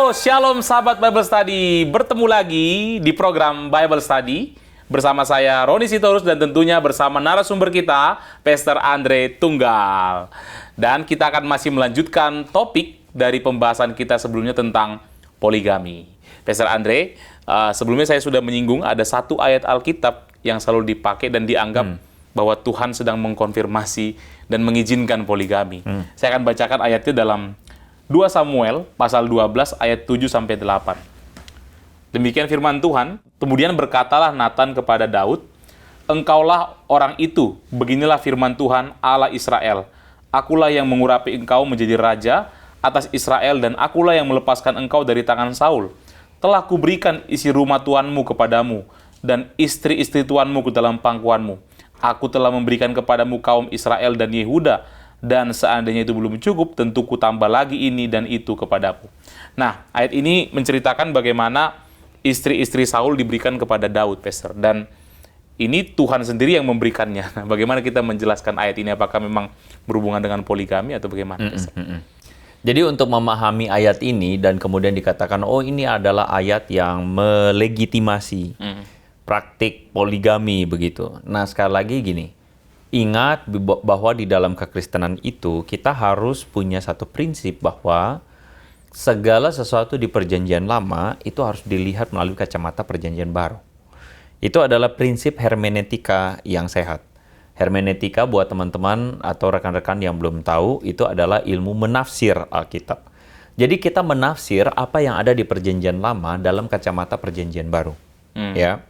Shalom sahabat Bible Study. Bertemu lagi di program Bible Study bersama saya Roni Sitorus dan tentunya bersama narasumber kita Pastor Andre Tunggal. Dan kita akan masih melanjutkan topik dari pembahasan kita sebelumnya tentang poligami. Pastor Andre, sebelumnya saya sudah menyinggung ada satu ayat Alkitab yang selalu dipakai dan dianggap bahwa Tuhan sedang mengkonfirmasi dan mengizinkan poligami. Saya akan bacakan ayatnya dalam 2 Samuel pasal 12 ayat 7-8. Demikian firman Tuhan. Kemudian berkatalah Natan kepada Daud, "Engkaulah orang itu, beginilah firman Tuhan Allah Israel. Akulah yang mengurapi engkau menjadi raja atas Israel dan akulah yang melepaskan engkau dari tangan Saul. Telah kuberikan isi rumah tuanmu kepadamu dan istri-istri tuanmu ke dalam pangkuanmu. Aku telah memberikan kepadamu kaum Israel dan Yehuda, dan seandainya itu belum cukup, tentu ku tambah lagi ini dan itu kepadamu." Nah, ayat ini menceritakan bagaimana istri-istri Saul diberikan kepada Daud, Pastor. Dan ini Tuhan sendiri yang memberikannya. Nah, bagaimana kita menjelaskan ayat ini? Apakah memang berhubungan dengan poligami atau bagaimana, Pastor? Jadi untuk memahami ayat ini dan kemudian dikatakan, oh ini adalah ayat yang melegitimasi praktik poligami begitu. Nah, sekali lagi gini. Ingat bahwa di dalam kekristenan itu kita harus punya satu prinsip bahwa segala sesuatu di perjanjian lama itu harus dilihat melalui kacamata perjanjian baru. Itu adalah prinsip hermeneutika yang sehat. Hermeneutika buat teman-teman atau rekan-rekan yang belum tahu, itu adalah ilmu menafsir Alkitab. Jadi kita menafsir apa yang ada di perjanjian lama dalam kacamata perjanjian baru. Ya.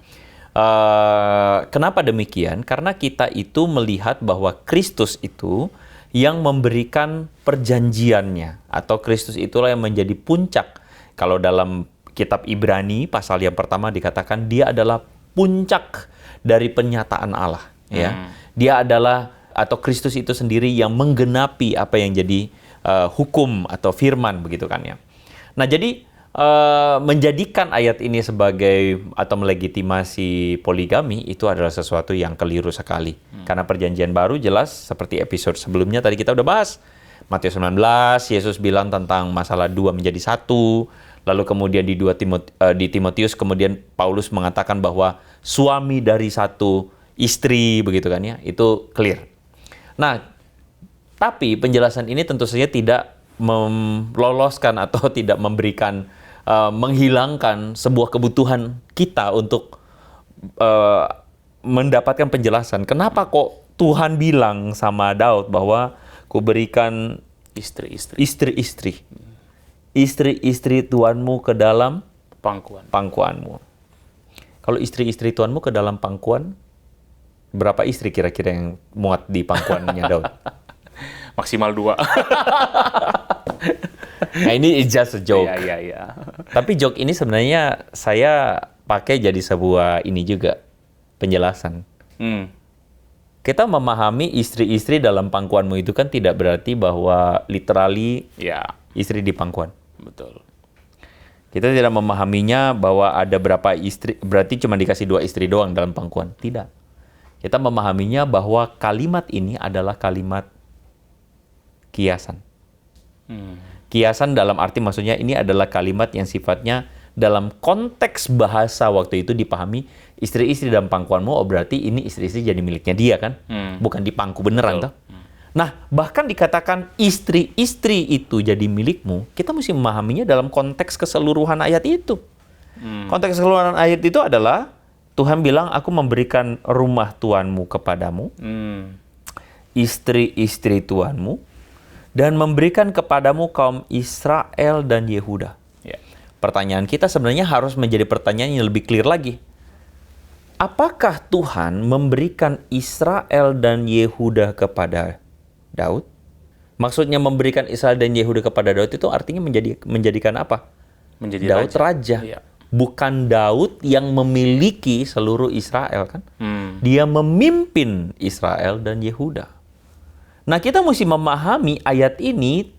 Kenapa demikian? Karena kita itu melihat bahwa Kristus itu yang memberikan perjanjiannya, atau Kristus itulah yang menjadi puncak. Kalau dalam kitab Ibrani pasal yang pertama dikatakan dia adalah puncak dari penyataan Allah. Ya, dia adalah, atau Kristus itu sendiri yang menggenapi apa yang jadi hukum atau firman begitu kan ya. Nah jadi menjadikan ayat ini sebagai atau melegitimasi poligami itu adalah sesuatu yang keliru sekali. Karena perjanjian baru jelas seperti episode sebelumnya tadi kita udah bahas. Matius 19, Yesus bilang tentang masalah dua menjadi satu. Lalu kemudian di Timotius kemudian Paulus mengatakan bahwa suami dari satu istri begitu kan ya. Itu clear. Nah, tapi penjelasan ini tentu saja tidak meloloskan atau tidak memberikan menghilangkan sebuah kebutuhan kita untuk mendapatkan penjelasan. Kenapa kok Tuhan bilang sama Daud bahwa kuberikan istri-istri tuanmu ke dalam pangkuanmu. Kalau istri-istri tuanmu ke dalam pangkuan, berapa istri kira-kira yang muat di pangkuannya Daud? Maksimal 2. Nah ini just a joke. Iya. Tapi joke ini sebenarnya saya pakai jadi sebuah ini juga penjelasan. Kita memahami istri-istri dalam pangkuanmu itu kan tidak berarti bahwa literally istri di pangkuan. Betul. Kita tidak memahaminya bahwa ada berapa istri, berarti cuma dikasih 2 istri doang dalam pangkuan. Tidak. Kita memahaminya bahwa kalimat ini adalah kalimat kiasan. Kiasan dalam arti maksudnya ini adalah kalimat yang sifatnya dalam konteks bahasa waktu itu dipahami istri-istri dalam pangkuanmu, oh berarti ini istri-istri jadi miliknya dia kan? Bukan di pangku beneran toh? Nah, bahkan dikatakan istri-istri itu jadi milikmu, kita mesti memahaminya dalam konteks keseluruhan ayat itu. Konteks keseluruhan ayat itu adalah Tuhan bilang, aku memberikan rumah tuanmu kepadamu, istri-istri tuanmu, dan memberikan kepadamu kaum Israel dan Yehuda. Pertanyaan kita sebenarnya harus menjadi pertanyaan yang lebih clear lagi. Apakah Tuhan memberikan Israel dan Yehuda kepada Daud? Maksudnya memberikan Israel dan Yehuda kepada Daud itu artinya menjadikan apa? Menjadi Daud raja. Bukan Daud yang memiliki seluruh Israel kan? Dia memimpin Israel dan Yehuda. Nah, kita mesti memahami ayat ini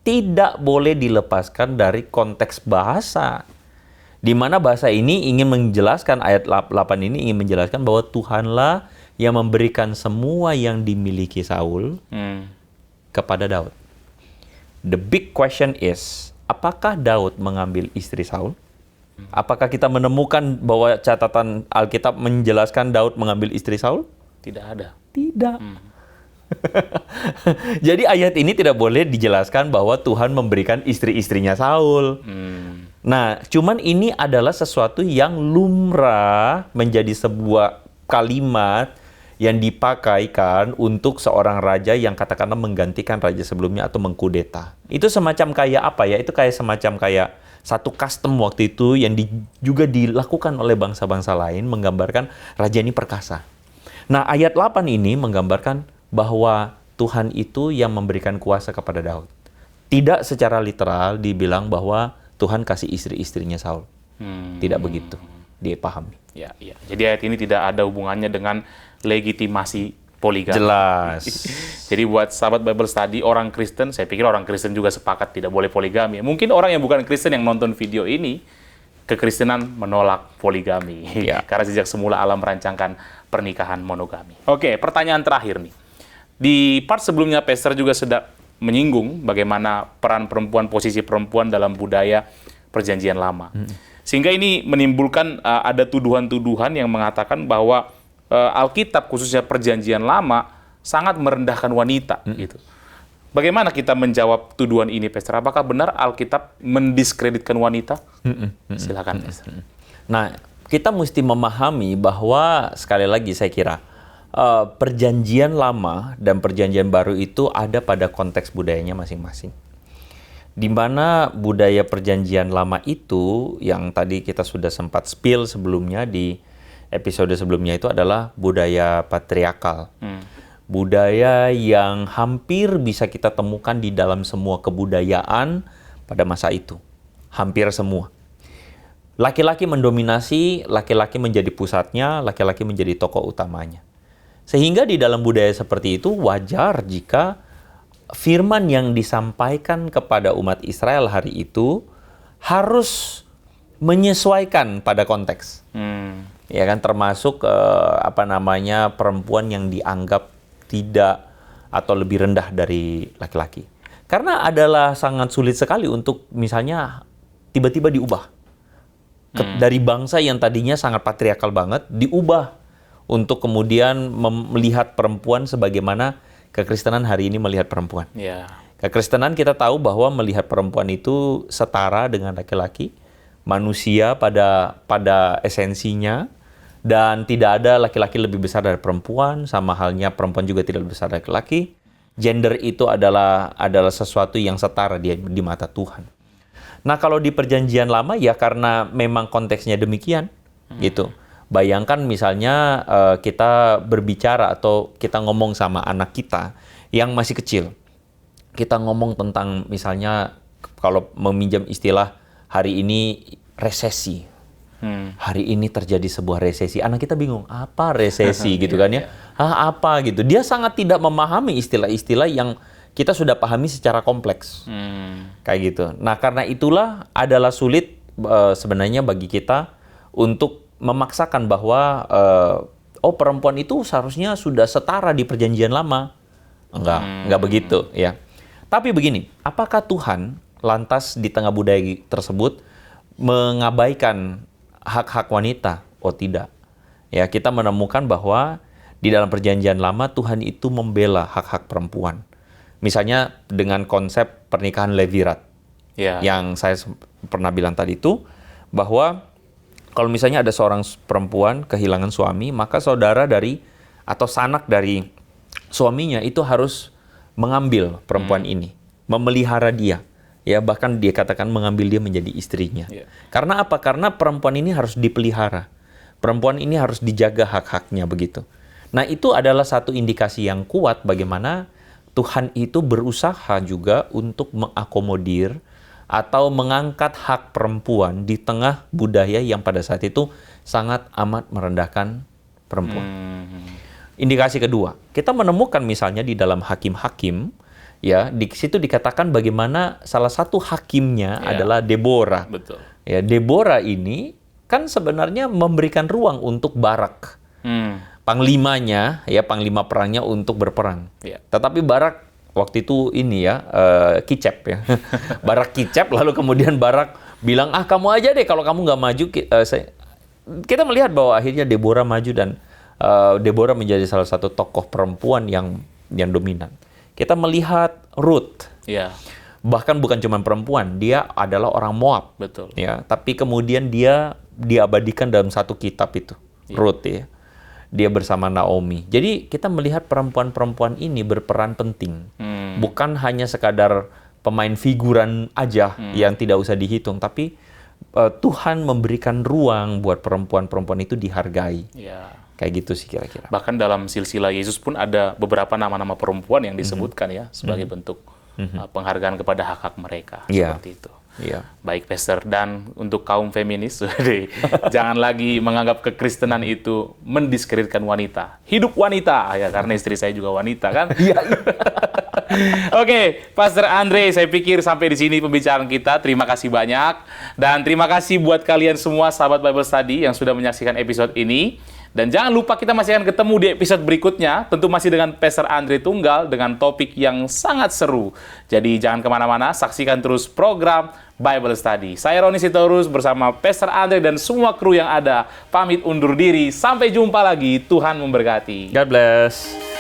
tidak boleh dilepaskan dari konteks bahasa. Di mana bahasa ini ingin menjelaskan, ayat 8 ini ingin menjelaskan bahwa Tuhanlah yang memberikan semua yang dimiliki Saul kepada Daud. The big question is, apakah Daud mengambil istri Saul? Apakah kita menemukan bahwa catatan Alkitab menjelaskan Daud mengambil istri Saul? Tidak ada. Tidak. Jadi ayat ini tidak boleh dijelaskan bahwa Tuhan memberikan istri-istrinya Saul. Nah, cuman ini adalah sesuatu yang lumrah menjadi sebuah kalimat yang dipakaikan untuk seorang raja yang katakanlah menggantikan raja sebelumnya atau mengkudeta. Itu semacam kayak apa ya? Itu kayak semacam kayak satu custom waktu itu yang juga dilakukan oleh bangsa-bangsa lain, menggambarkan raja ini perkasa. Nah, ayat 8 ini menggambarkan bahwa Tuhan itu yang memberikan kuasa kepada Daud. Tidak secara literal dibilang bahwa Tuhan kasih istri-istrinya Saul. Tidak begitu dipahami. Ya, ya. Jadi ayat ini tidak ada hubungannya dengan legitimasi poligami. Jelas. Jadi buat sahabat Bible Study, orang Kristen, saya pikir orang Kristen juga sepakat tidak boleh poligami. Mungkin orang yang bukan Kristen yang nonton video ini, kekristenan menolak poligami. Ya. Karena sejak semula Allah merancangkan pernikahan monogami. Oke, pertanyaan terakhir nih. Di part sebelumnya, Pastor juga sudah menyinggung bagaimana peran perempuan, posisi perempuan dalam budaya perjanjian lama. Sehingga ini menimbulkan ada tuduhan-tuduhan yang mengatakan bahwa Alkitab, khususnya perjanjian lama, sangat merendahkan wanita. Gitu. Bagaimana kita menjawab tuduhan ini, Pastor? Apakah benar Alkitab mendiskreditkan wanita? Silakan, Pastor. Nah, kita mesti memahami bahwa, sekali lagi saya kira, perjanjian lama dan perjanjian baru itu ada pada konteks budayanya masing-masing. Di mana budaya perjanjian lama itu, yang tadi kita sudah sempat spill sebelumnya di episode sebelumnya, itu adalah budaya patriarkal. Budaya yang hampir bisa kita temukan di dalam semua kebudayaan pada masa itu. Hampir semua. Laki-laki mendominasi, laki-laki menjadi pusatnya, laki-laki menjadi tokoh utamanya. Sehingga di dalam budaya seperti itu wajar jika firman yang disampaikan kepada umat Israel hari itu harus menyesuaikan pada konteks. Ya kan, termasuk perempuan yang dianggap tidak atau lebih rendah dari laki-laki. Karena adalah sangat sulit sekali untuk misalnya tiba-tiba diubah. Dari bangsa yang tadinya sangat patriarkal banget, diubah untuk kemudian melihat perempuan sebagaimana kekristenan hari ini melihat perempuan. Kekristenan kita tahu bahwa melihat perempuan itu setara dengan laki-laki, manusia pada esensinya, dan tidak ada laki-laki lebih besar dari perempuan, sama halnya perempuan juga tidak lebih besar dari laki-laki. Gender itu adalah sesuatu yang setara di mata Tuhan. Nah, kalau di perjanjian lama ya karena memang konteksnya demikian, gitu. Bayangkan misalnya kita berbicara atau kita ngomong sama anak kita yang masih kecil. Kita ngomong tentang misalnya kalau meminjam istilah hari ini resesi. Hari ini terjadi sebuah resesi. Anak kita bingung, apa resesi gitu kan ya? Apa gitu. Dia sangat tidak memahami istilah-istilah yang kita sudah pahami secara kompleks. Kayak gitu. Nah, karena itulah adalah sulit sebenarnya bagi kita untuk memaksakan bahwa perempuan itu seharusnya sudah setara di perjanjian lama. Enggak begitu ya. Tapi begini, apakah Tuhan lantas di tengah budaya tersebut mengabaikan hak-hak wanita? Oh tidak. Ya, kita menemukan bahwa di dalam perjanjian lama Tuhan itu membela hak-hak perempuan. Misalnya dengan konsep pernikahan levirat. Yang saya pernah bilang tadi itu bahwa kalau misalnya ada seorang perempuan kehilangan suami, maka saudara dari atau sanak dari suaminya itu harus mengambil perempuan ini, memelihara dia. Ya, bahkan dia katakan mengambil dia menjadi istrinya. Karena apa? Karena perempuan ini harus dipelihara. Perempuan ini harus dijaga hak-haknya begitu. Nah, itu adalah satu indikasi yang kuat bagaimana Tuhan itu berusaha juga untuk mengakomodir atau mengangkat hak perempuan di tengah budaya yang pada saat itu sangat amat merendahkan perempuan. Indikasi kedua, kita menemukan misalnya di dalam Hakim-Hakim, ya, di situ dikatakan bagaimana salah satu hakimnya adalah Deborah. Betul. Ya, Deborah ini kan sebenarnya memberikan ruang untuk Barak. Panglimanya, ya, panglima perangnya untuk berperang. Tetapi Barak waktu itu ini ya, kicep ya. Barak kicep, lalu kemudian Barak bilang, kamu aja deh, kalau kamu nggak maju, kita melihat bahwa akhirnya Deborah maju dan Deborah menjadi salah satu tokoh perempuan yang dominan. Kita melihat Ruth. Ya, Bahkan bukan cuma perempuan, dia adalah orang Moab. betul. Ya, tapi kemudian dia diabadikan dalam satu kitab itu, Ruth ya. Dia bersama Naomi. Jadi kita melihat perempuan-perempuan ini berperan penting. Bukan hanya sekadar pemain figuran aja yang tidak usah dihitung, tapi Tuhan memberikan ruang buat perempuan-perempuan itu dihargai. Ya. Kayak gitu sih kira-kira. Bahkan dalam silsilah Yesus pun ada beberapa nama-nama perempuan yang disebutkan ya sebagai bentuk penghargaan kepada hak-hak mereka. Iya. Seperti itu. Iya. Baik, Pastor. Dan untuk kaum feminis, jangan lagi menganggap kekristenan itu mendiskreditkan wanita. Hidup wanita, ya, karena istri saya juga wanita, kan? Iya. Oke, Pastor Andre, saya pikir sampai di sini pembicaraan kita. Terima kasih banyak. Dan terima kasih buat kalian semua, sahabat Bible Study, yang sudah menyaksikan episode ini. Dan jangan lupa kita masih akan ketemu di episode berikutnya, tentu masih dengan Pastor Andre Tunggal, dengan topik yang sangat seru. Jadi jangan kemana-mana, saksikan terus program Bible Study. Saya Roni Sitorus bersama Pastor Andre dan semua kru yang ada, pamit undur diri. Sampai jumpa lagi, Tuhan memberkati. God bless.